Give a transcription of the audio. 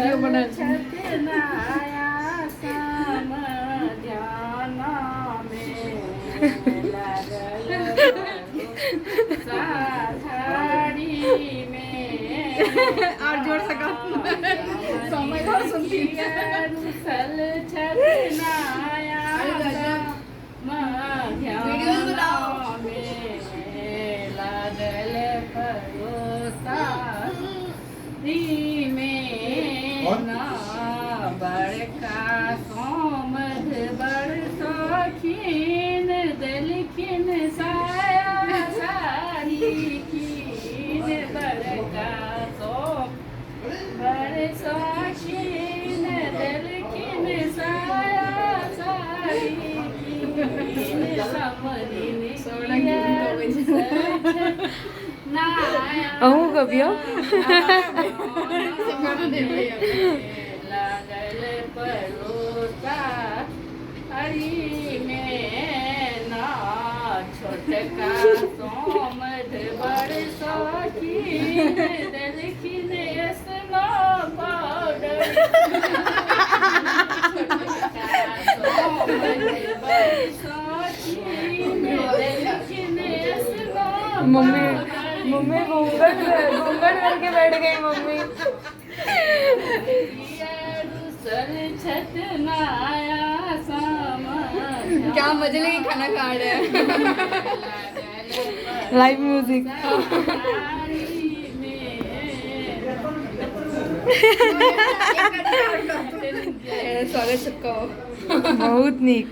video बना और जोड़ सका समय और सुनती वीडियो बनाओ बड़का सोमद बड़ शौकीन दिलखिन साया सारी कीन बड़का सोम बड़ शौकीन दिलखिन साया सारी कीन समरिन अहूँ कभियो लागल परोसा हरी में ना छोटका सोमद बड़ शौकीन दिलखिन स्नो पाउडर छोटका सोमद बड़ शौकीन दिलखिन स्नो मम्मी मम्मी घूंघट करके बैठ गई मम्मी क्या मजे लेके खाना खा रहे हैं लाइव म्यूजिक स्वागत सबका बहुत नीक